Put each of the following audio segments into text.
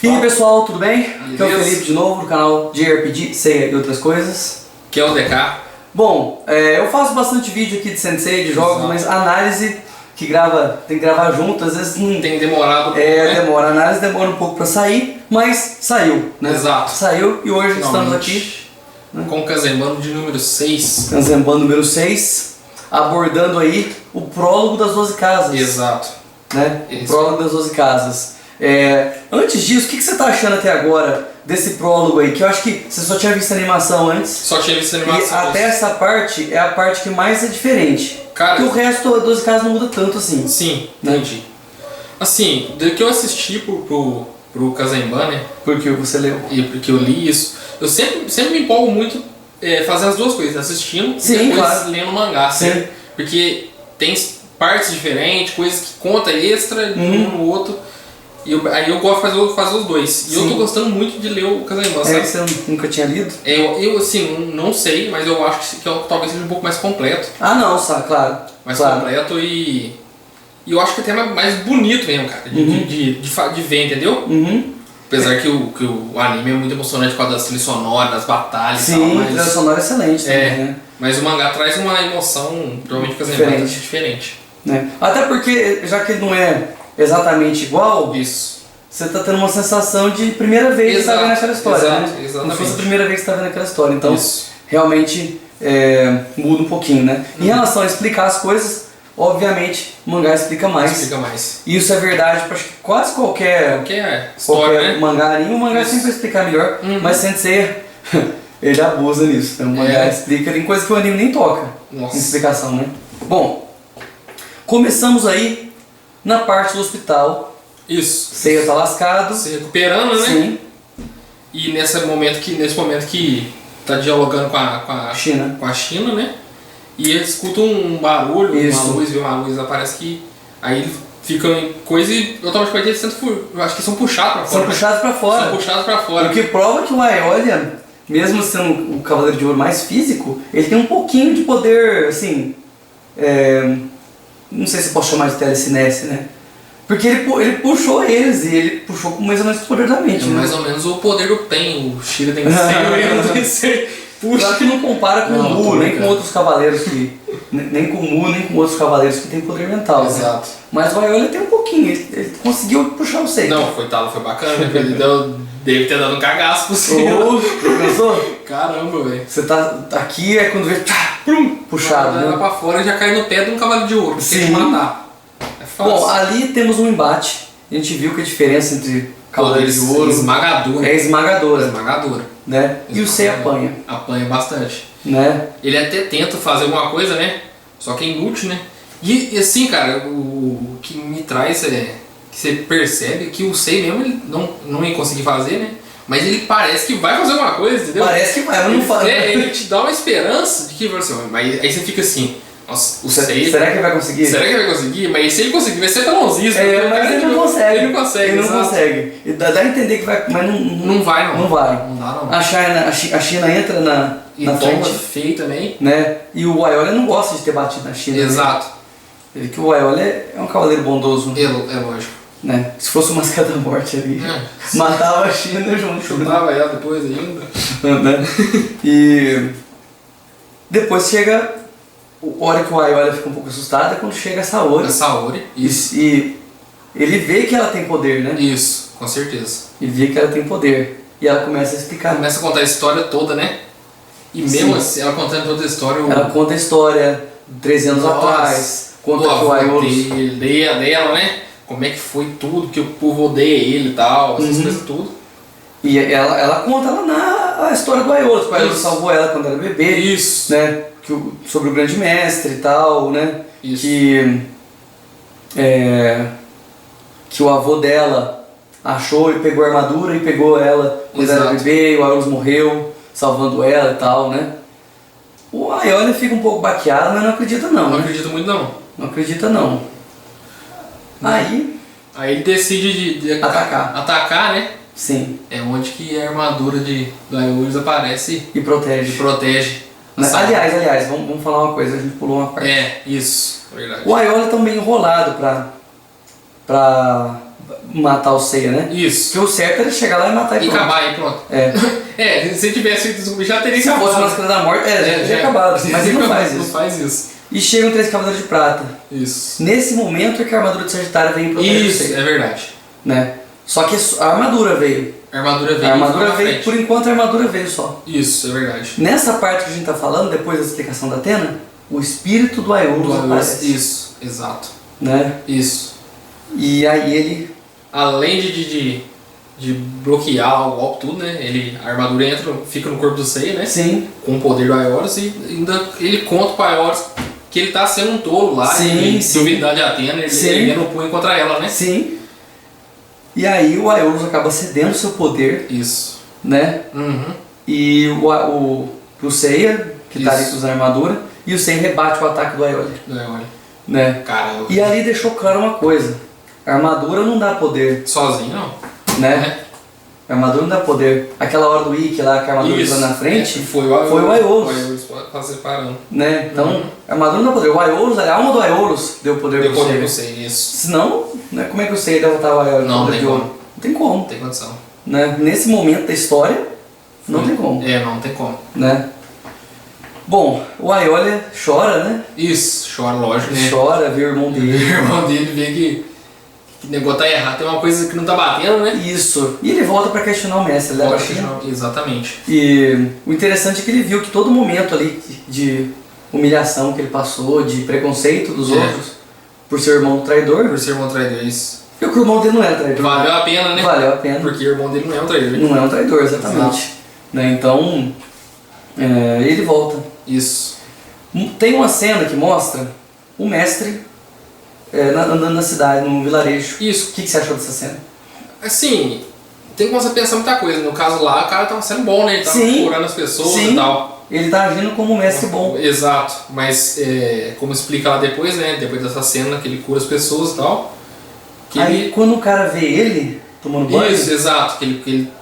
E aí pessoal, tudo bem? Aqui é o Beleza? Felipe de novo, no canal JRPG, Seiya e outras coisas. Que é o DK. Bom, eu faço bastante vídeo aqui de Sensei, de jogos, Exato. mas análise tem que gravar junto, às vezes não... Tem demorado um pouco, né? demora, a análise demora um pouco pra sair, mas saiu, né? Exato. Saiu e hoje estamos Finalmente. aqui, Com o Kazembando de número 6. Kanzenban número 6, abordando aí o prólogo das 12 casas. Exato. Né? O Isso. prólogo das 12 casas. Antes disso, o que você tá achando até agora desse prólogo aí? Que eu acho que você só tinha visto a animação antes. Só tinha visto a E animação. até essa parte é a parte que mais é diferente. Cara, Porque o resto das 12 casas não muda tanto assim. sim, Né? entendi. Assim, do que eu assisti pro Kazemban, né? Porque você leu. E porque eu li isso, eu sempre me empolgo muito fazendo as duas coisas, assistindo Sim, e depois claro. lendo mangá. Sim. Assim, porque tem partes diferentes, coisas que conta extra de um no outro. E aí eu gosto de fazer os dois. E eu Sim. tô gostando muito de ler o Kazemban, É sabe? que você nunca tinha lido? Eu assim, não sei, mas eu acho que talvez seja um pouco mais completo. Ah não, sabe, claro. Mais claro. completo e eu acho que até mais bonito mesmo, cara, de ver, entendeu? Uhum. Apesar que o anime é muito emocionante por causa das trilhas sonoras, das batalhas e tal, Sim, a trilha sonora é excelente também, né? mas o mangá traz uma emoção provavelmente Kazemban diferente. Né? Até porque, já que ele não é exatamente igual, Isso. você tá tendo uma sensação de primeira vez que você tá vendo aquela história, exato, né? exatamente. Como se fosse a primeira vez que você tá vendo aquela história. Então, Isso. realmente muda um pouquinho, né? Em relação a explicar as coisas, obviamente, o mangá explica mais. Explica mais. E isso é verdade para quase qualquer História, né? mangá. Anime, o mangá Isso. sempre vai explicar melhor, mas Sensei, ele abusa nisso. Né? O mangá explica, tem coisa que o anime nem toca Nossa. em explicação, né? Bom, começamos aí na parte do hospital. Isso. Seiya tá lascado. Se recuperando, né? Sim, E nesse momento que tá dialogando com a China. com a China, né? E ele escuta um barulho, Isso. vê uma luz, aparece que aí ele fica em coisa e automaticamente eles tentam, eu acho que são puxados pra fora. São puxados pra fora. São puxados pra fora. O que prova que o Aeolian, mesmo sendo o Cavaleiro de Ouro mais físico, ele tem um pouquinho de poder, assim, não sei se posso chamar de telecinese, né? Porque ele puxou eles e ele puxou com mais ou menos poderosamente, É né? mais ou menos o poder do Pen, o Shira tem que ser, ele não tem que ser. Claro que não compara com Não, o Mu, tô nem brincando. com outros cavaleiros que... nem com o Mu, nem com outros cavaleiros que têm poder mental, né? Exato. Mas o Aeolian tem um pouquinho, ele conseguiu puxar o Seiya. Não, foi bacana, né? Ele deve ter dado um cagaço por cima. Ô, já pensou? Caramba, velho. Você tá aqui, é quando vê, plum, puxado, Vai né? pra fora e já cai no pé de um cavalo de ouro, que tem que Sim. matar. É fácil. Bom, ali temos um embate. A gente viu que a diferença entre Cavaleiro de Ouro esmagador. é esmagadora, Esmagadora. né? E o Seiya apanha, Apanha bastante. né? Ele até tenta fazer alguma coisa, né? Só que é inútil, né? E assim, cara, o que me traz é que você percebe que o Sei mesmo ele não ia conseguir fazer, né? Mas ele parece que vai fazer alguma coisa, entendeu? Parece que vai, mas não faz. Ele te dá uma esperança de que vai ser. Mas aí você fica assim, nossa, o Sei. Será que ele vai conseguir? Será que ele vai conseguir? Mas se ele conseguir, vai ser pelãozinho. Mas ele não consegue. Ele não consegue. Ele não exato. consegue. E dá a entender que vai, mas Não vai, não. Não vai. Não dá, não. A China entra E na toma frente, feio também. né? E o Aeolian não gosta de ter batido na China. Exato. Né? Que o Aeolian é um cavaleiro bondoso, É lógico. né? Se fosse o Máscara da Morte ali, É. matava a China junto. Chutava ela depois ainda. Né? E depois chega a hora que o Aeolian fica um pouco assustado é quando chega a Saori. A Saori. Isso. E ele vê que ela tem poder, né? Isso, com certeza. E vê que ela tem poder. E ela começa a explicar. Começa a contar a história toda, né? E Sim. mesmo assim, ela contando toda a história, Ela conta a história de 13 anos Nossa. atrás. Conta do que o avô Aeolus... dela, né? Como é que foi tudo, que o povo odeia ele e tal, essas Uhum. coisas tudo. E ela conta, ela narra a história do Aeolus. O Aeolus Isso. salvou ela quando era bebê. Isso. Né? Sobre o grande mestre e tal, né? Isso. Que o avô dela achou e pegou a armadura e pegou ela quando era Exato. bebê, o Aeolus morreu, salvando ela e tal, né? O Aeolian fica um pouco baqueado, mas não acredita não, Não né? acredito muito não. Não acredita não. Aí, Aí ele decide de Atacar. né? sim, É onde que a armadura do Aeolus aparece e e protege. protege. Né? Sabe? Aliás, vamos falar uma coisa, a gente pulou uma parte. Isso, verdade. O Aeolian tá meio enrolado pra matar o Seiya, né? Isso. Porque o certo era chegar lá e matar E pronto. acabar aí, pronto. Se tivesse feito isso, já teria Se fosse acabado. Máscara da Morte, já tinha acabado. Mas ele não faz isso. Não faz isso. E chegam 3 Cavaleiros de Prata. Isso. Nesse momento é que a armadura de Sagitário vem proteger o Isso, Seiya. é verdade. Né? Só que a armadura veio. A armadura veio. A armadura na veio, frente. por enquanto a armadura veio só. Isso, é verdade. Nessa parte que a gente tá falando, depois da explicação da Atena, o espírito do Aeolus aparece. Isso, exato. Né? Isso. E aí ele... Além de bloquear o golpe, tudo, né? A armadura fica no corpo do Seiya, né? Sim. Com o poder do Aeolus e ainda ele conta pro Aeolus que ele tá sendo um tolo lá. Sim, e duvidar de Atena, ele não punha contra ela, né? Sim. E aí o Aeolus acaba cedendo seu poder, Isso. né? Uhum. E o Seiya, que tá ali Isso. usando a armadura, e o Seiya rebate o ataque do Aeolus, Do Aeolus. né? Caramba. E ali deixou claro uma coisa. A armadura não dá poder, Sozinho, não. né? A armadura não dá poder. Aquela hora do Ikki lá, que a armadura Isso. entrou na frente, Foi o Aeolus. foi o Aeolus. O Aeolus tá separando. né? Então, a armadura não dá poder. O Aeolus, a alma do Aeolus deu poder Deu pro poder Seiya. pra você, isso. Senão, né, como é que o Seiya derrotar o Aeolus? Não, Poder tem de como. ouro? Não tem como. Não tem condição. Né? Nesse momento da história, não tem como. Não tem como. Né? Bom, o Aeolus chora, né? Isso, chora, lógico, né? Chora, vê o irmão O dele. irmão dele vê que o negócio tá errado, tem uma coisa que não tá batendo, né? Isso. E ele volta pra questionar o mestre, ele leva a China. Exatamente. E o interessante é que ele viu que todo momento ali de humilhação que ele passou, de preconceito dos outros, por ser irmão do traidor, Por ser um traidor, isso. porque o irmão dele não era traidor. Valeu a pena, né? Valeu a pena. Porque o irmão dele não é um traidor. Não é um traidor, exatamente. Né? Então, ele volta. Isso. Tem uma cena que mostra o mestre andando na cidade, num vilarejo. Isso. O que você achou dessa cena? Assim, tem que você pensar muita coisa. No caso lá, o cara tava sendo bom, né? Ele tava Sim. curando as pessoas Sim. e tal. Ele tá agindo como um mestre bom. Exato. Mas, como explica lá depois, né? Depois dessa cena que ele cura as pessoas e tal. Que Aí quando o cara vê ele tomando banho, Isso, exato. Que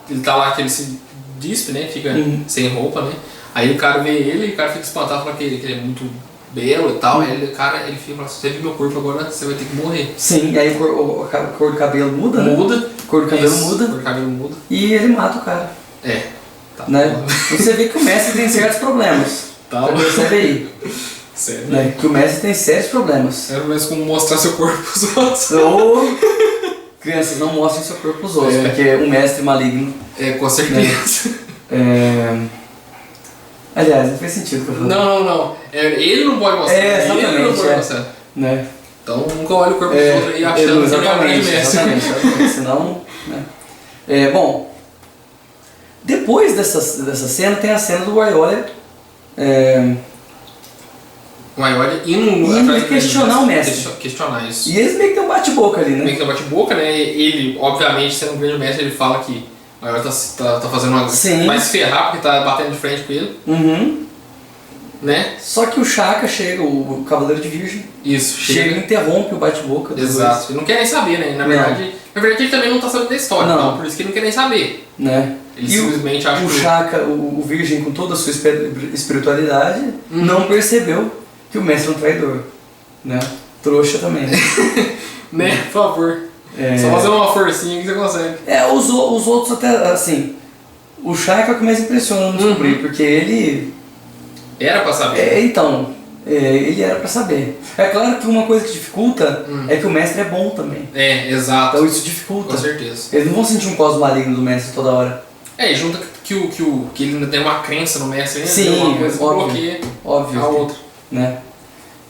ele tá lá, que ele se dispe, né? Fica sem roupa, né? Aí o cara vê ele e o cara fica espantado, fala que ele é muito belo e tal. Aí ele fica falando, se você viu meu corpo agora, você vai ter que morrer. sim, aí a cor do cabelo muda, né? Muda. A cor do cabelo Isso, muda. a cor do cabelo muda. E ele mata o cara. Tá. Né? Você vê que o mestre tem certos problemas. Tá. Você percebe aí. Sério. Né? Que o mestre tem sérios problemas. Era mesmo como mostrar seu corpo pros outros. Ou crianças não mostrem seu corpo pros outros, porque um mestre maligno. Com certeza. Aliás, não fez sentido o que eu falei. Não. Ele não pode mostrar. Exatamente. Ele não pode mostrar. Né? Então nunca olha o corpo dos outros aí achando que ele é um grande mestre. Exatamente. Senão. Né? Bom, depois dessa cena tem a cena do Aeolus O Aeolus indo atrás questionar o mestre. Questionar isso. E eles meio que tem um bate-boca ali, né? Meio que tem um bate-boca, né? Ele, obviamente, sendo um grande mestre, ele fala que o Aeolus tá fazendo uma... Sim. Vai se ferrar porque tá batendo de frente com ele, Uhum. né? Só que o Shaka chega, o Cavaleiro de Virgem, Isso, chega e interrompe o bate-boca. dos Exato. Ele não quer nem saber, né? Na verdade ele também não tá sabendo da história, Não. então, por isso que ele não quer nem saber. dois, né? Ele E simplesmente acha o que... Shaka, o Virgem, com toda a sua espiritualidade, não percebeu que o mestre é um traidor. Né? Trouxa também. Né? Por favor. Só fazer uma forcinha que você consegue. Os outros até, assim, o Shaka é o que mais impressiona no descobrir, porque ele... Era pra saber. Ele era pra saber. É claro que uma coisa que dificulta é que o mestre é bom também. Exato. Então isso dificulta. Com certeza. Eles não vão sentir um cosmo maligno do mestre toda hora. E junta que ele ainda tem uma crença no mestre, né? Sim, Tem uma coisa que óbvio. bloqueia Óbvio. a outra. Né?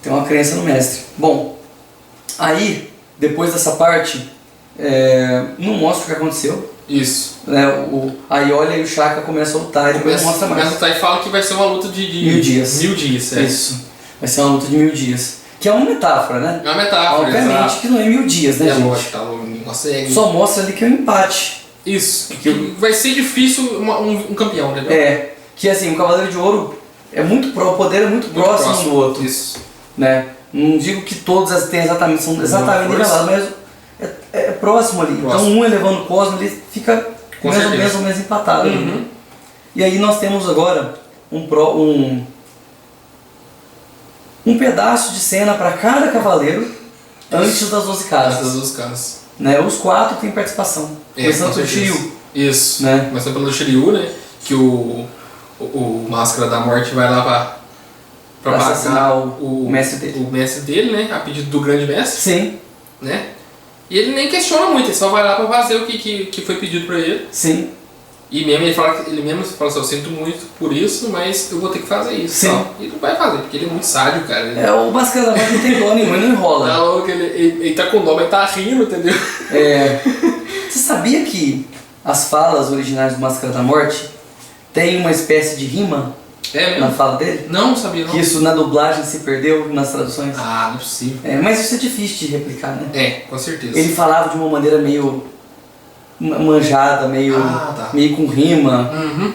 Tem uma crença no mestre. Bom, aí, depois dessa parte, não mostra o que aconteceu. Isso. Né? A Aeolus e o Shaka começam a lutar e depois não mostra mais. Começa a lutar e fala que vai ser uma luta de 1000 dias. 1000 dias, Isso. Vai ser uma luta de 1000 dias. Que é uma metáfora, né? É uma metáfora, Obviamente exato. que não é 1000 dias, né, gente? Lógico, tá louco, ninguém consegue. Só mostra ali que é um empate. Isso. Que vai ser difícil um campeão, entendeu? Que assim, o Cavaleiro de Ouro o poder é muito próximo um do outro. Isso. Né? Não digo que todos são exatamente nivelados, mas é próximo ali. Próximo. Então um elevando o cosmo, ele fica Com mais ou certeza. menos empatado. Ali, né? E aí nós temos agora um pedaço de cena para cada cavaleiro antes das 12 casas. Das duas casas. Né? Os 4 têm participação. Começando pelo Shiryu. Isso. Né? Começando pelo Shiryu, né? Que o Máscara da Morte vai lá pra assassinar o mestre dele. O mestre dele, né? A pedido do grande mestre. Sim. Né? E ele nem questiona muito, ele só vai lá pra fazer o que foi pedido pra ele. Sim. E mesmo ele mesmo fala assim, eu sinto muito por isso, mas eu vou ter que fazer isso. Sim. Então, ele não vai fazer, porque ele é muito sádio, cara. O Máscara da Morte não tem dó nenhum, ele não enrola. Tá louco, ele tá com dó, mas tá rindo, entendeu? Você sabia que as falas originais do Máscara da Morte tem uma espécie de rima mesmo? na fala dele? Não sabia não. Que isso na dublagem se perdeu nas traduções? Ah, não é possível. Mas isso é difícil de replicar, né? Com certeza. Ele falava de uma maneira meio manjada, meio com rima. Uhum.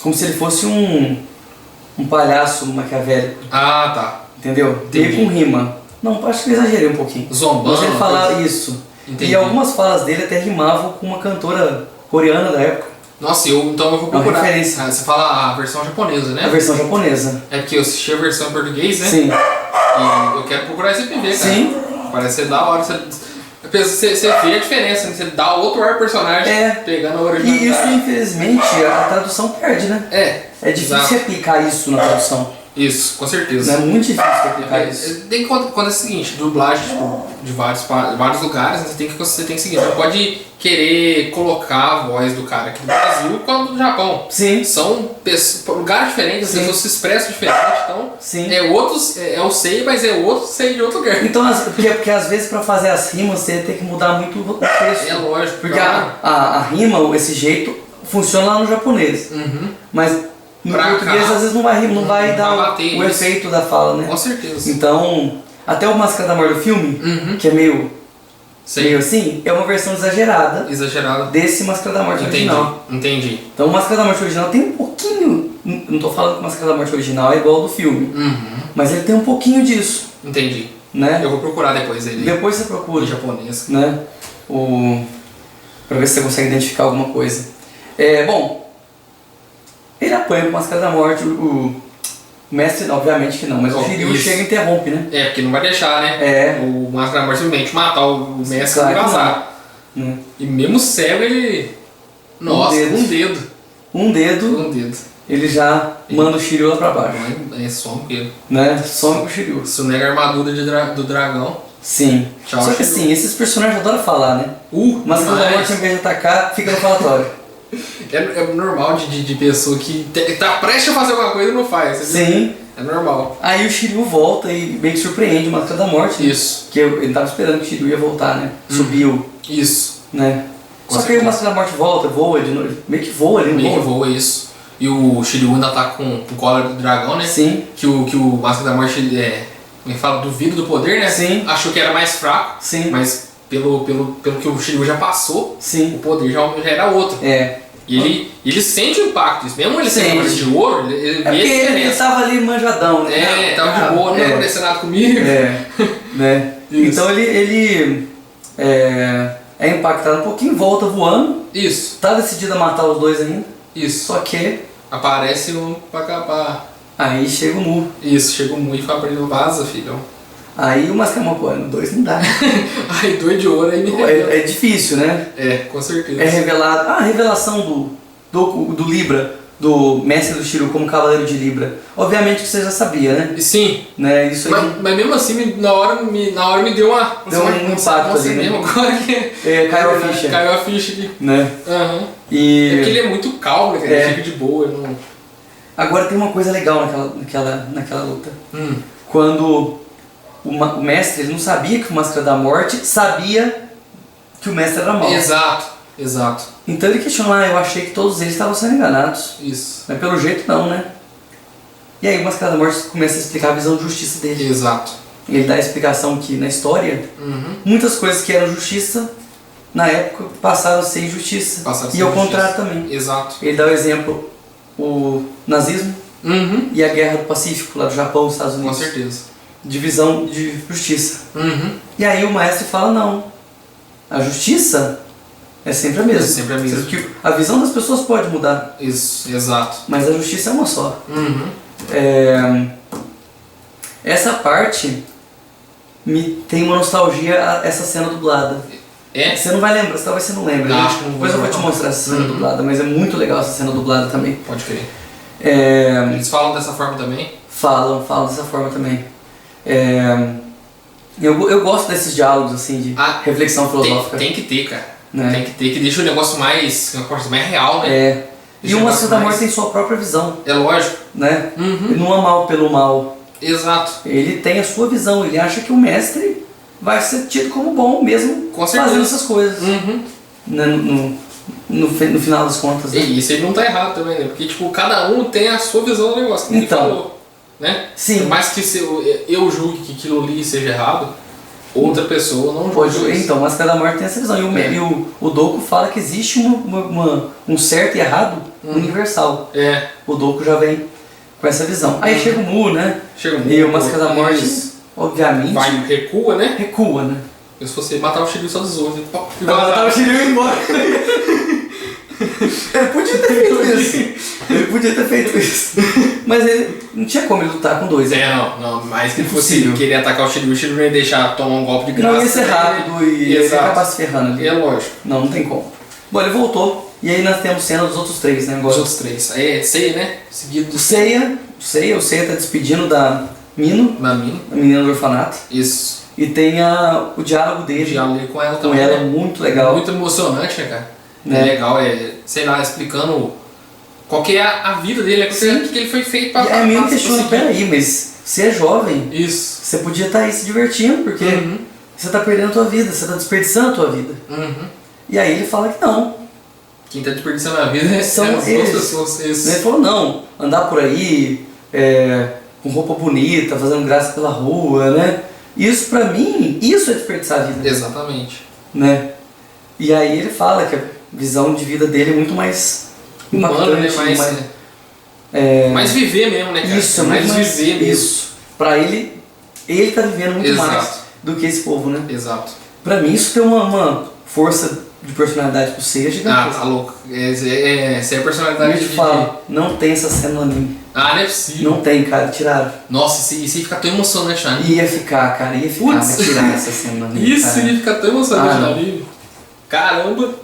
Como se ele fosse um palhaço maquiavélico. Ah, tá. Entendeu? Meio com rima. Não, acho que eu exagerei um pouquinho. Zombando. Mas ele falava isso. Entendi. E algumas falas dele até rimavam com uma cantora coreana da época. Nossa, então eu vou procurar. Uma referência. Você fala a versão japonesa, né? A versão japonesa. É porque eu assisti a versão em português, né? Sim. E eu quero procurar esse PV, cara. Sim. Parece ser da hora. Você vê a diferença, né? Você dá outro ar personagem pegando a original. E isso, infelizmente, a tradução perde, né? É difícil replicar isso na tradução. Isso, com certeza. É muito difícil replicar isso. Tem quando é o seguinte, dublagem de vários lugares, você tem que seguir. Você não pode querer colocar a voz do cara aqui do Brasil quanto do Japão. Sim. São lugares diferentes, as pessoas se expressam diferente, então Sim. é o sei, mas é outro sei de outro lugar. Então, porque às vezes para fazer as rimas você tem que mudar muito o texto. É lógico. Porque a rima, esse jeito, funciona lá no japonês. Uhum. Mas no pra português cá, às vezes não vai dar o efeito da fala, né? Com certeza. Então, até o Máscara da Morte do filme, que é meio assim, é uma versão exagerada desse Máscara da Morte original. Entendi. Então o Máscara da Morte original tem um pouquinho, não tô falando que o Máscara da Morte original é igual ao do filme, mas ele tem um pouquinho disso. Entendi. Né? Eu vou procurar depois ele. Depois você procura. Em japonês. Né? Pra ver se você consegue identificar alguma coisa. Bom, ele apanha com a Máscara da Morte, o mestre, obviamente que não, mas o Shiryu chega e interrompe, né? Porque não vai deixar, né? O Máscara da Morte simplesmente matar o mestre e vazar. E mesmo cego ele... Nossa, um dedo. Ele já manda o Shiryu lá pra baixo. Some com ele. Né? Some com o Shiryu. Isso nega a armadura do dragão. Sim. Tchau, só que assim, esses personagens adoram falar, né? Máscara da Morte, ao invés de atacar, fica no falatório. É normal de pessoa que tá prestes a fazer alguma coisa e não faz. Sim. É normal. Aí o Shiryu volta e meio que surpreende o Máscara da Morte. Isso. Que ele tava esperando que o Shiryu ia voltar, né? Subiu. Isso. Né? Só que aí o Máscara da Morte volta, voa de novo. Meio que voa ali, meio que voa, isso. E o Shiryu ainda tá com cola do dragão, né? Sim. Que o Máscara da Morte, como fala, duvido do poder, né? Sim. Achou que era mais fraco. Sim. Mas pelo que o Shiryu já passou, sim, o poder já era outro. E ele sente o impacto disso. Mesmo ele sendo de ouro, ele porque ele tava ali manjadão, né? Tava de boa, não aconteceu nada comigo. Né? Então ele é impactado um pouquinho, volta voando. Isso. Tá decidido a matar os dois ainda. Isso. Só que... aparece um pra acabar. Aí chega o Mu. Isso, chega o Mu e fala pra ele, vaza, filhão. Aí o Mascamão, pô, no 2 não dá. Aí 2 de ouro, aí me revela. É difícil, né? Com certeza. É revelado... a revelação do Libra, do mestre do Shiryu como cavaleiro de Libra. Obviamente que você já sabia, né? Sim. Né? Isso aí... mas mesmo assim, na hora me deu uma... Deu um impacto ali, mesmo, né? agora que... caiu a ficha. Caiu a ficha aqui. Né? Aham. E... é porque ele é muito calmo, né? Ele fica de boa, não... Agora tem uma coisa legal naquela luta. Quando o mestre, ele não sabia que o Máscara da Morte sabia que o mestre era mau. Exato. Então ele questionou, eu achei que todos eles estavam sendo enganados. Isso. Mas pelo jeito não, né? E aí o Máscara da Morte começa a explicar a visão de justiça dele. Exato. Ele dá a explicação que na história, muitas coisas que eram justiça, na época passaram a ser injustiça. E ao contrário também. Exato. Ele dá o exemplo, o nazismo e a Guerra do Pacífico, lá do Japão, dos Estados Unidos. Com certeza. Divisão de justiça. E aí o maestro fala, não, a justiça é sempre a mesma. É sempre a mesma. Que a visão das pessoas pode mudar. Isso, exato. Mas a justiça é uma só. Essa parte me tem uma nostalgia a essa cena dublada. É? Você não vai lembrar, talvez você não lembre. Não, né? acho que não vou Depois eu vou lembrar. te mostrar essa cena dublada, mas é muito legal essa cena dublada também. Pode crer. É, Eles falam dessa forma também? falam dessa forma também. Eu gosto desses diálogos assim de reflexão filosófica. Tem que ter, cara. Né? Tem que ter, que deixa o negócio mais real, né? É. E Deixa o o Máscara negócio da Morte mais- tem sua própria visão, É lógico. né? Uhum. Ele não é mal pelo mal. Exato. Ele tem a sua visão, ele acha que o mestre vai ser tido como bom mesmo Com certeza. fazendo essas coisas. Uhum. Né? No final das contas. Né? E isso ele não tá errado também, né? Porque, tipo, cada um tem a sua visão do negócio, como ele Então. falou, né? Sim. Por mais que eu julgue que aquilo ali seja errado, outra pessoa não Pode, julga isso. então, o Máscara da Morte tem essa visão. E o Doku fala que existe um certo e errado universal. É. O Doku já vem com essa visão. Aí chega o Mu, né? Chega um E o Máscara da Morte, isso. obviamente, Vai, recua, né? recua, né? Eu se fosse matar o Shiryu só dos olhos, e Vai matar o Shiryu e ir embora. Ele podia ter feito isso. Ele podia ter feito isso. Mas ele não tinha como ele lutar com dois. Né? Não, mas que ele fosse Impossível. querer atacar o Shiryu não ia deixar tomar um golpe de graça. Não ia ser né? rápido e ele ia Exato. acabar se ferrando ali. É lógico. Não tem como. Bom, ele voltou. E aí nós temos cena dos outros três, né? Os Agora. outros três. Aí é Seiya, né? Seguido O do Seiya tá despedindo da Mino, Mamino. a menina do orfanato. Isso. E tem o diálogo dele Diálogo ali com ela com também. ela, né? muito legal. Muito emocionante, né, cara? Né? É legal, sei lá, explicando qual que é a vida dele, o Sim. que ele foi feito pra E aí a Mino pra questiona, conseguir. peraí, mas você é jovem, Isso. você podia estar aí se divertindo, porque Uhum. você tá perdendo a tua vida, você tá desperdiçando a tua vida. Uhum. E aí ele fala que não. Quem tá desperdiçando a vida São é as eles. duas pessoas. Isso. Ele falou, não, andar por aí com roupa bonita, fazendo graça pela rua, né? Isso pra mim, isso é desperdiçar a vida. Exatamente. Né? E aí ele fala que a visão de vida dele é muito mais Humano, né? impactante, Mais viver mesmo, né, cara? isso, é mais muito mais viver mesmo. isso. Pra ele tá vivendo muito Exato. mais do que esse povo, né? Exato. Pra mim isso tem uma força de personalidade pro Seiya Ah, gigantesca. tá louco. Essa é a personalidade Eu te falo, não tem essa cena no anime. Ah, não é possível. Não tem, cara, tiraram. Nossa, isso ia ficar tão emocionante na anime. Ia ficar, cara, ia ficar, Putz. mas tiraram essa cena no anime. Isso cara. ia ficar tão emocionante Ah, na não. anime. Caramba.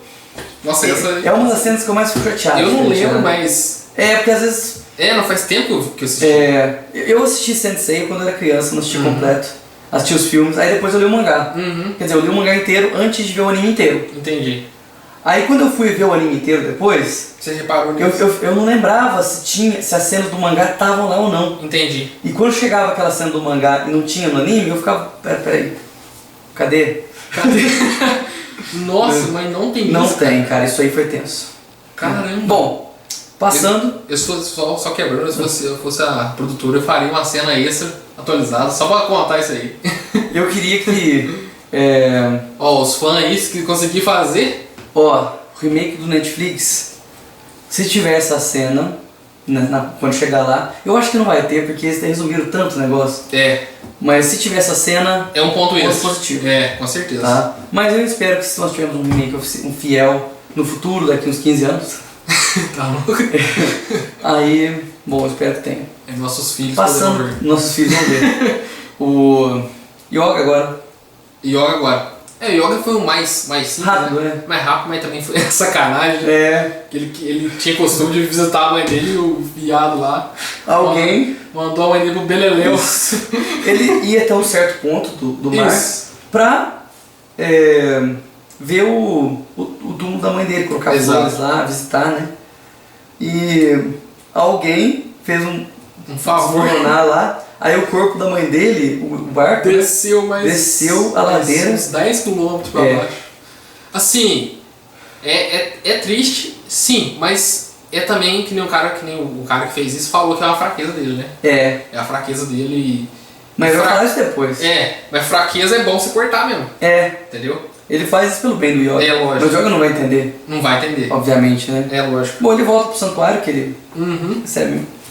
Nossa, essa... É uma das cenas que eu mais fico chateado. Eu não de lembro, tirar. mas... Porque às vezes não faz tempo que eu assisti. eu assisti Sensei quando eu era criança, não assisti completo. Assisti os filmes, aí depois eu li o mangá. Uhum. Quer dizer, eu li o mangá inteiro antes de ver o anime inteiro. Entendi. Aí quando eu fui ver o anime inteiro depois, Você reparou eu, nisso? eu não lembrava se as cenas do mangá estavam lá ou não. Entendi. E quando chegava aquela cena do mangá e não tinha no anime, eu ficava, peraí, cadê? Nossa, mas não tem Não isso, tem, cara, isso aí foi tenso. Caramba. Bom, passando... Eu se fosse só quebrando, se eu fosse a produtora, eu faria uma cena extra atualizada, só pra contar isso aí. Eu queria que... Ó, os fãs aí que conseguir fazer, o remake do Netflix, se tiver essa cena, quando chegar lá, eu acho que não vai ter, porque eles resumiram tanto o negócio, mas se tiver essa cena, é um ponto extra. positivo. Com certeza. Tá? Mas eu espero que se nós tivermos um remake um fiel no futuro, daqui uns 15 anos, Tá louco? aí, bom, eu espero que tenha. Nossos filhos poderão Passando, ver. nossos filhos vão ver. O Yoga agora, Yoga agora. O Yoga foi o mais simples, rápido, né? Mais rápido, mas também foi sacanagem. Que ele tinha costume de visitar a mãe dele e o viado lá. Alguém Mandou a mãe dele pro Beleléu. ele ia até um certo ponto do mar Isso. pra ver o túmulo da mãe dele, colocar Exato. flores lá, visitar, né? E alguém fez um favor. desmoronar lá, aí o corpo da mãe dele, o barco, Desceu a ladeira. uns 10 km pra baixo. Assim, é triste, sim, mas é também que nem o cara que fez isso falou que é uma fraqueza dele, né? É a fraqueza dele. Mas eu vou falar isso depois. Mas fraqueza é bom você cortar mesmo. Entendeu? Ele faz isso pelo bem do Yoga. Lógico. Mas o Yoga não vai entender. Não vai entender. Obviamente, né? É lógico. Bom, ele volta pro santuário, que ele Uhum.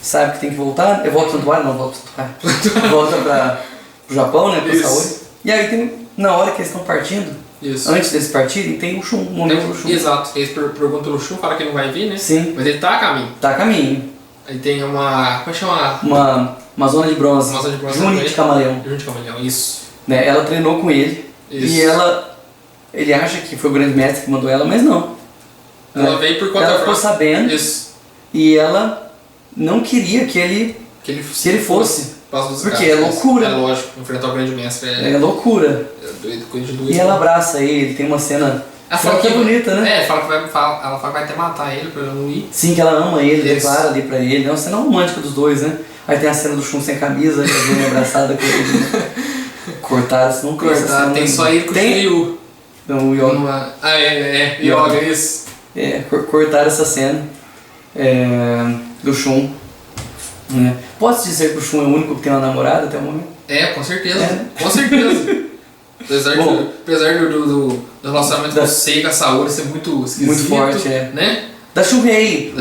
sabe que tem que voltar. Eu volto pro santuário? Não, volto pro santuário. Volta pro Japão, né? Pra Isso. Saori. E aí na hora que eles estão partindo, Isso. antes deles partirem, tem o Shun, o momento do Shun. Exato. Eles perguntam pelo Shun, fala que ele não vai vir, né? Sim. Mas ele tá a caminho. Tá a caminho. Aí tem uma. Como é que chama? Uma zona de bronze. Uma zona de bronze Juni também. de camaleão. Junto de camaleão, isso. né? Ela treinou com ele. Isso. E ele acha que foi o grande mestre que mandou ela, mas não. Ela veio por conta Ela ficou própria. sabendo Isso. e ela não queria que ele fosse. Porque é loucura. É lógico, enfrentar o grande mestre É loucura. é doido, coisa de doido. E ela abraça ele, tem uma cena Ela fala que bonita, né? ela fala que vai até matar ele pra ele não ir. Sim, que ela ama ele, Isso. declara ali pra ele. É uma cena romântica dos dois, né? Aí tem a cena do Shun sem camisa, a June abraçada com ele. Né? Cortaram, se não Cortar, tem só ele com o Shiryu. Não, o Yoga. Yoga, isso. Cortaram essa cena do Shun. Né? Posso dizer que o Shun é o único que tem uma namorada até o momento? Com certeza. Com certeza. Apesar do relacionamento com o Sei e com a Saori ser muito esquisito. Muito forte, né? Da Shunrei.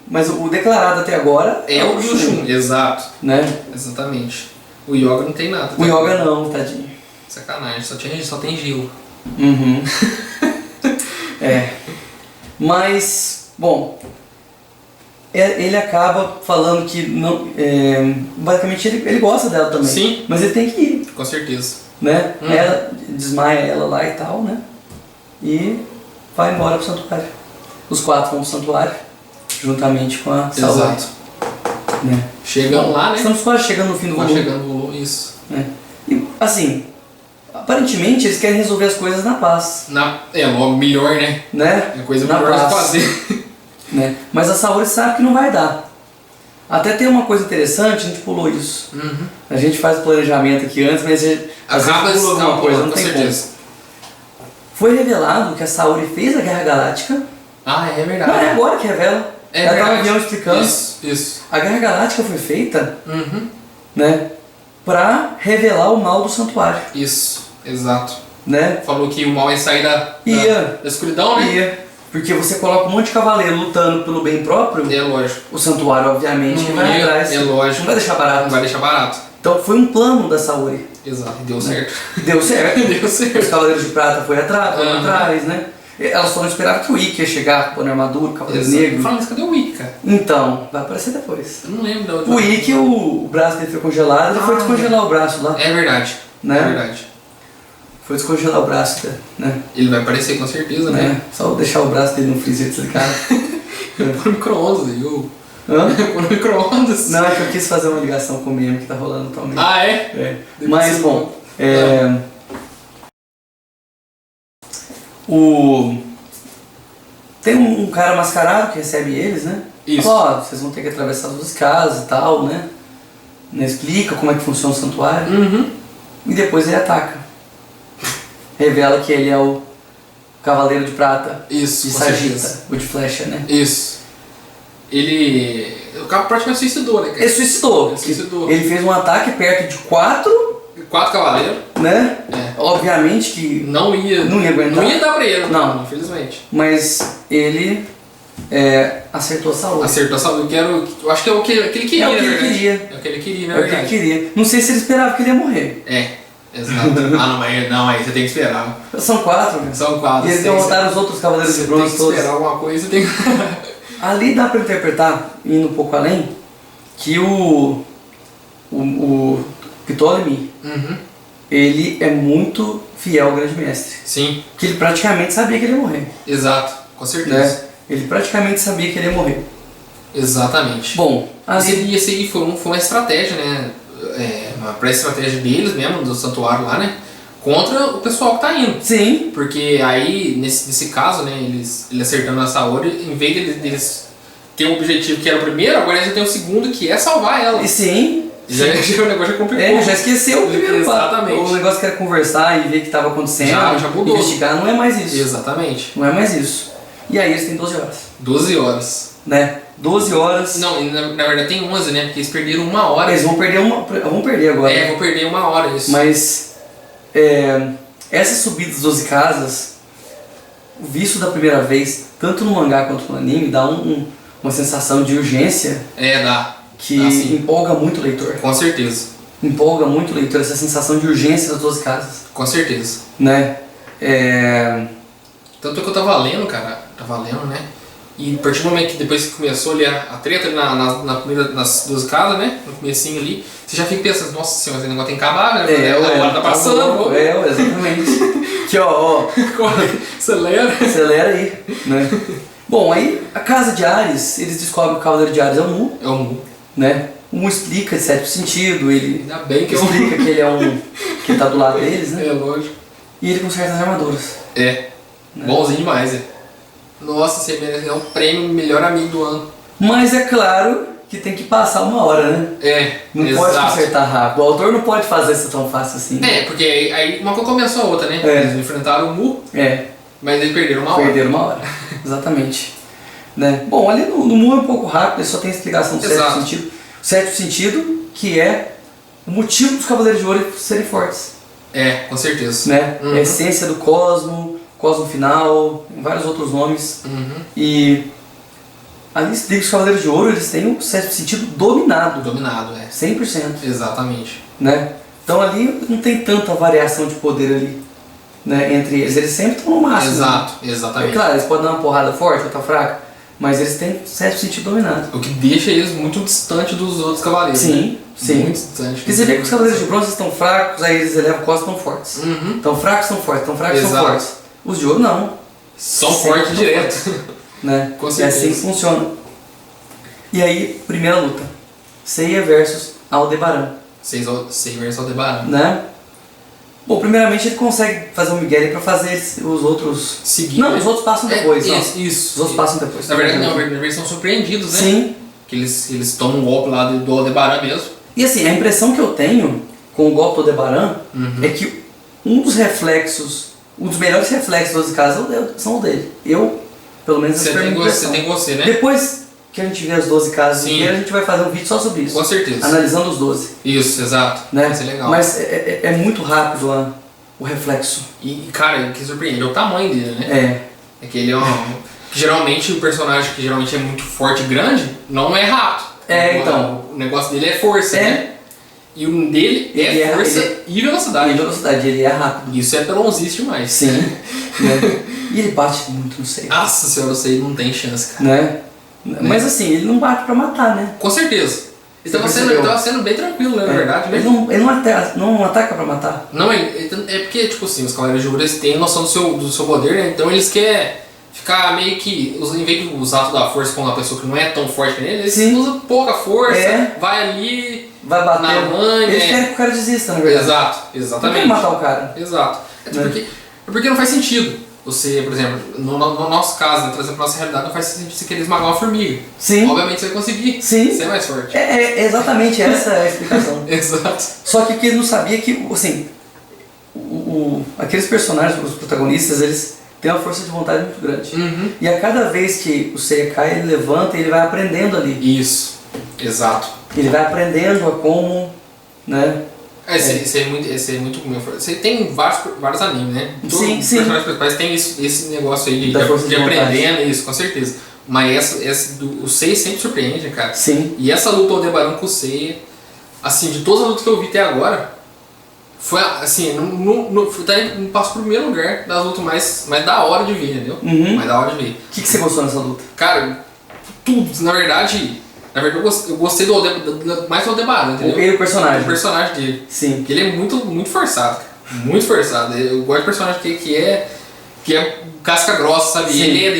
Mas o declarado até agora é o do Shun. Exato. Né? Exatamente. O Yoga não tem nada. O Yoga não, tadinho. Sacanagem, só tem gelo. Uhum. Mas, bom, ele acaba falando que não, basicamente ele gosta dela também. Sim. Mas ele tem que ir, Com certeza. né? Ela desmaia ela lá e tal, né? E vai embora pro santuário. Os 4 vão pro santuário, juntamente com a Saori. Exato. Né? Chegando lá, né? Estamos quase chegando no fim do volume. Chegando no volume, isso. Né? E, assim, aparentemente eles querem resolver as coisas na paz. Logo melhor, né? Né? É coisa Na melhor de paz. fazer. Né? Mas a Saori sabe que não vai dar. Até tem uma coisa interessante, a gente pulou isso. A gente faz o planejamento aqui antes, mas às Acaba vezes pula alguma coisa, não com tem certeza. como. Foi revelado que a Saori fez a Guerra Galáctica. É verdade. Não é agora que revela. Ela tá no avião explicando. Isso. A Guerra Galáctica foi feita, né, pra revelar o mal do santuário. Isso, exato. Né? Falou que o mal ia sair da escuridão, né? Ia. Porque você coloca um monte de cavaleiro lutando pelo bem próprio. É lógico. O santuário, obviamente, Não vai ia, atrás. é lógico. Não vai deixar barato. Não vai deixar barato. Então foi um plano da Saori. Exato, deu certo. Deu certo. Deu certo. Os Cavaleiros de Prata foram atrás, né? Elas só não esperavam que o Ikki ia chegar, pôr na armadura, o Cavaleiro Negro. Falando isso, cadê o Ikki, cara? Então, vai aparecer depois. Eu não lembro da outra. O Ikki, o braço dele foi congelado, ele foi descongelar o braço lá. É verdade. Né? É verdade. Foi descongelar o braço, né? Ele vai aparecer com certeza, né? Só deixar o braço dele no freezer desligado. Pôr no micro-ondas, viu? Hã? Pôr no micro-ondas. Não, é que eu quis fazer uma ligação com o meme que tá rolando atualmente. É? Mas, bom, tem um cara mascarado que recebe eles, né? Isso. Fala, vocês vão ter que atravessar as 2 casas e tal, né? Explica como é que funciona o santuário. E depois ele ataca. Revela que ele é o Cavaleiro de Prata. Isso, de com Sagita, certeza. o de flecha, né? Isso. O cara praticamente suicidou, né, cara? Ele suicidou. Ele suicidou. Ele fez um ataque perto de 4, 4 cavaleiros. né? É. Obviamente que Não ia aguentar. Não ia dar pra ele, Não. infelizmente. Mas ele acertou a saúde. Acertou a saúde, eu acho que é o que ele queria, É o que na ele verdade. queria. É o que ele queria, na É o que ele verdade. queria. Não sei se ele esperava que ele ia morrer. Exato. Não, aí você tem que esperar. São 4, né? São 4. E eles derrotaram os outros Cavaleiros de Você tem Bronze que todos. esperar alguma coisa, tem que... Ali dá pra interpretar, indo um pouco além, que o Ptolemy, ele é muito fiel ao Grande Mestre. Sim, Que ele praticamente sabia que ele ia morrer. exato. Com certeza. Né? Ele praticamente sabia que ele ia morrer. Exatamente. Bom, E esse aí foi uma estratégia, né? Uma pré-estratégia deles mesmo, do santuário lá, né? Contra o pessoal que tá indo. sim, Porque aí, nesse caso, né, ele acertando a Saori, em vez deles ter um objetivo que era o primeiro, agora eles já tem o segundo, que é salvar ela. e sim. O negócio já complicou. Ele já esqueceu o primeiro papo. Exatamente. O negócio que era conversar e ver o que estava acontecendo. Já mudou. Investigar, não é mais isso. Exatamente. Não é mais isso. E aí eles têm 12 horas. 12 horas. Né? 12 horas. Não, na verdade tem 11, né? Porque eles perderam 1 hora. Eles vão perder vão perder agora. Vão perder 1 hora, isso. Mas essas subidas 12 casas, visto da primeira vez, tanto no mangá quanto no anime, dá uma sensação de urgência Dá. que Dá, sim. empolga muito o leitor. Com certeza. Empolga muito o leitor, essa sensação de urgência das 12 casas. Com certeza. Né? Tanto que eu tava lendo, cara. Tava lendo, né? E a partir do momento que depois que começou ali a treta ali nas 12 casas, né? No comecinho ali, você já fica pensando, nossa senhora, esse negócio tem que acabar, né? A hora tá passando. Exatamente. Aqui, ó. Acelera aí, né? Bom, aí a casa de Ares, eles descobrem que o Cavaleiro de Ares é o Mu. É o Mu. Né? O Mu explica de certo sentido, ele Ainda bem que explica que ele é um... que ele tá do lado deles, né? É, lógico. E ele conserta as armaduras. É. Né? Bonzinho demais, Nossa, você merece um prêmio melhor amigo do ano. Mas é claro que tem que passar uma hora, né? Não exato. pode consertar rápido. O autor não pode fazer isso tão fácil assim. Porque aí uma coisa começou a outra, né? Eles enfrentaram o Mu, mas eles perderam uma hora. Perderam uma hora, exatamente. Né? Bom, ali no Mu é um pouco rápido, ele só tem explicação do sétimo sentido. O sétimo sentido, que é o motivo dos Cavaleiros de Ouro serem fortes. Com certeza. Né? A essência do cosmo final, vários outros nomes. E ali diz que os Cavaleiros de Ouro eles têm o sétimo sentido dominado. Dominado, 100%. Exatamente. Né? Então ali não tem tanta variação de poder ali, né, entre eles. Eles sempre estão no máximo. Exato, exatamente. Claro, eles podem dar uma porrada forte, outra fraca, mas eles têm o sétimo sentido dominado. O que deixa eles muito distante dos outros cavaleiros. Sim, sim. Muito distante. Porque você vê que os Cavaleiros de Bronze estão fracos, aí eles elevam o cosmo, estão fortes. Estão fracos, estão fortes, estão fracos, estão fortes. Os de ouro não. São fortes direto. Fortes, né? Com é certeza. assim que funciona. E aí, primeira luta. Seiya versus Aldebaran. Seiya versus Aldebaran. Né? Bom, primeiramente ele consegue fazer o Miguel para fazer os outros... Seguir. Não, os outros passam depois. Isso. Os outros passam depois. Na verdade, não, eles são surpreendidos, né? Sim. Que eles tomam um golpe lá do Aldebaran mesmo. E assim, a impressão que eu tenho com o golpe do Aldebaran é que um dos melhores reflexos das casas são o dele. Eu, pelo menos, você tem você, né? Depois que a gente vê as 12 casas inteiras, a gente vai fazer um vídeo só sobre isso. Com certeza. Analisando os 12. Isso, exato. Né? Vai ser legal. Mas é muito rápido o reflexo. E, cara, o que surpreende é o tamanho dele, né? É que ele é que geralmente o personagem que geralmente é muito forte e grande, não é rápido. Então. O negócio dele é força, né? E o dele é força e velocidade. E velocidade, ele é rápido. Isso é pelonzice demais. Sim. Né? E ele bate muito no Seiya. Nossa senhora, o Seiya não tem chance, cara. Né? Mas assim, ele não bate pra matar, né? Com certeza. Ele tava sendo bem tranquilo, né, na verdade. Ele não ataca pra matar. Não, é porque, tipo assim, os Cavaleiros de Ouro eles têm noção do seu poder, né? Então eles querem ficar meio que, em vez de usar toda a força com uma pessoa que não é tão forte que ele, eles usam pouca força, vai ali, vai bater na manha. Eles querem que o cara desista, na verdade. Exato, exatamente. Não quer matar o cara. Exato. Porque não faz sentido. Você, por exemplo, no nosso caso, trazendo pra nossa realidade, não faz sentido você querer esmagar uma formiga. Sim. Obviamente você vai conseguir. Sim. Você é mais forte. Exatamente essa é a explicação. Exato. Só que ele não sabia que, assim, aqueles personagens, os protagonistas, eles têm uma força de vontade muito grande. E a cada vez que o Seiya cai, ele levanta e ele vai aprendendo ali. Isso. Exato. Ele vai aprendendo a como, né? Esse é muito você tem vários animes, né? Sim. Os personagens principais tem esse negócio aí de aprendendo isso, com certeza. Mas o Seiya sempre surpreende, cara. Sim. E essa luta Aldebaran com o Seiya, assim, de todas as lutas que eu vi até agora, foi assim, passou pro primeiro lugar das lutas mais da hora de ver, entendeu? Mais da hora de ver. O que você gostou nessa luta? Cara, tudo, na verdade eu gostei mais do Aldebaran, entendeu? E o personagem? O personagem dele. Sim. Porque ele é muito forçado, cara. Muito forçado. Eu gosto de personagem que é casca grossa, sabe? Sim. Ele é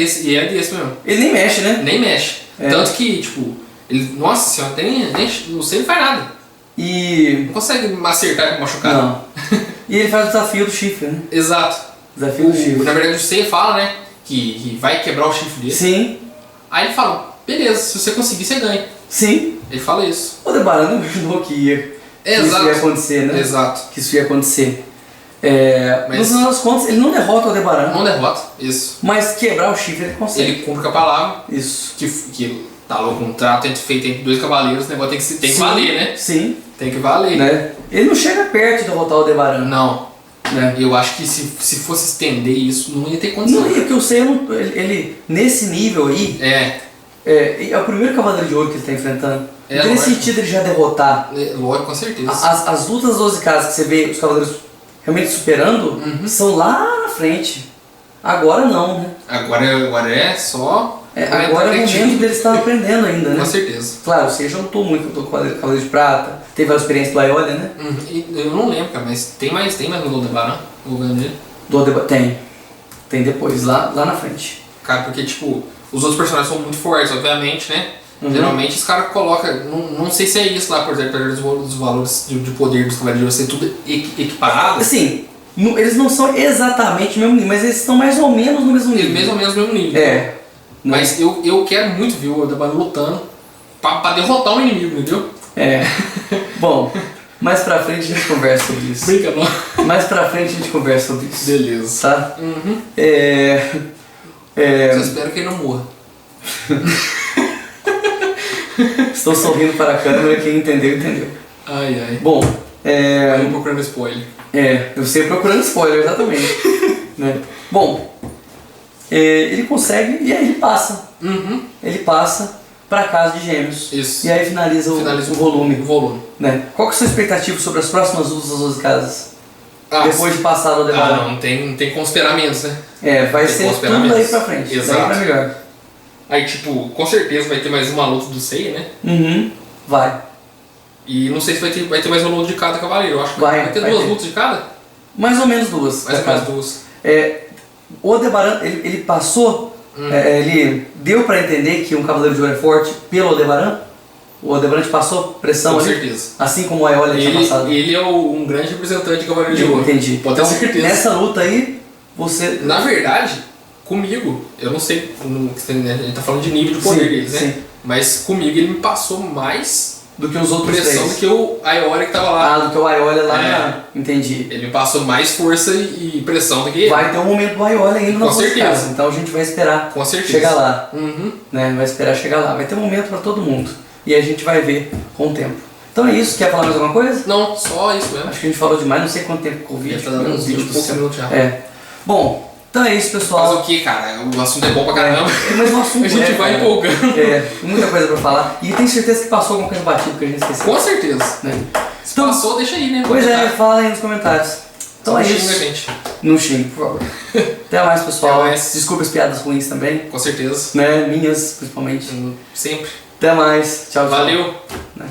desse mesmo. Ele nem mexe, né? Nem mexe. Tanto que, tipo, ele, nossa senhora, não sei, ele faz nada. E... Não consegue acertar com machucado. Não. E ele faz o desafio do chifre, né? Exato. Desafio do chifre. Na verdade, o Seiya fala, né? Que vai quebrar o chifre dele. Sim. Aí ele fala, beleza, se você conseguir, você ganha. Sim. Ele fala isso. O Aldebaran não imaginou que isso ia acontecer, né? Exato. Que isso ia acontecer. Mas no final das contas, ele não derrota o Aldebaran. Não derrota, isso. Mas quebrar o chifre ele consegue. Ele cumpre com a palavra. Isso. Que tá lá o contrato feito entre dois cavaleiros, o negócio tem que valer, né? Sim. Tem que valer. Né? Ele não chega perto de derrotar o Aldebaran. Não. Né? Eu acho que se fosse estender isso, não ia ter condição. Não ia, porque o Seiya, ele nesse nível aí, é o primeiro Cavaleiro de Ouro que ele está enfrentando. Então, nesse sentido, ele já derrotar. Lógico, com certeza. As lutas das 12 casas que você vê os Cavaleiros realmente superando, são lá na frente. Agora não, né? Agora é só Agora é o momento deles estar aprendendo ainda, né? Com certeza. Claro, você já lutou muito, lutou com o Cavaleiro de Prata, teve a experiência do Aiolia, né? Eu não lembro, cara, mas tem mais no Aldebaran, o Gandir? Tem depois, lá na frente. Cara, porque tipo, os outros personagens são muito fortes, obviamente, né? Geralmente os caras colocam, não sei se é isso lá, por exemplo, dos valores de poder dos cavaleiros ser tudo equiparado. Assim, eles não são exatamente o mesmo nível, mas eles estão mais ou menos no mesmo nível. Mais ou menos no mesmo nível. É. Mas eu quero muito ver o Aldebaran lutando pra derrotar um inimigo, entendeu? Bom, mais pra frente a gente conversa sobre isso. Brinca não. Mais pra frente a gente conversa sobre isso. Beleza. Tá? Eu espero que ele não morra. Estou sorrindo para a câmera, quem entendeu, entendeu. Ai. Bom, eu procurando spoiler. Eu sei procurando spoiler, exatamente. Né? Bom, ele consegue e aí ele passa. Ele passa para casa de Gêmeos. Isso. E aí finaliza o volume. Né? Qual que é a sua expectativa sobre as próximas lutas das 12 casas? Depois de passar o Aldebaran? Não tem como esperar menos, né? Vai ser tudo daí pra frente. Exato. Daí pra melhor. Aí, tipo, com certeza vai ter mais uma luta do Seiya, né? Vai. E não sei se vai ter mais uma luta de cada cavaleiro. Eu acho que vai ter duas lutas de cada? Mais ou menos duas. Mais ou menos duas. O Aldebaran, ele passou, ele deu pra entender que um Cavaleiro de Ouro é forte pelo Aldebaran? O Aldebaran te passou pressão ali? Com certeza. Assim como o Aiolia tinha passado? Ele é um grande representante de Cavaleiro de Ouro. Entendi. Pode ter certeza. Nessa luta aí, você... Na verdade, comigo, eu não sei, a gente tá falando de nível de poder deles, né? Sim. Mas comigo ele me passou mais do que os outros pressão três. do que o Aiolia que tava lá. Do que o Aiolia lá. Entendi. Ele me passou mais força e pressão do que ele. Vai ter um momento do Aiolia ainda na nossa casa, então a gente vai esperar chegar lá. Né? Vai esperar chegar lá. Vai ter um momento pra todo mundo. E a gente vai ver com o tempo. Então é isso. Quer falar mais alguma coisa? Não, só isso mesmo. Acho que a gente falou demais. Não sei quanto tempo com o vídeo. Já tá dando uns 20 e poucos minutos já. Bom, então é isso, pessoal. Mas o que, cara? O assunto é bom pra caramba. Mas o assunto a gente vai empolgando. Muita coisa pra falar. E tenho certeza que passou alguma coisa batida que a gente esqueceu. Com certeza. Né? Se então, passou, deixa aí, né? Pois fala aí nos comentários. Então não é isso. Xinga, gente. Não xingue, por favor. Até mais, pessoal. Até mais. Desculpa as piadas ruins também. Com certeza. Né? Minhas, principalmente. Sempre. Até mais. Tchau, tchau. Valeu. Né?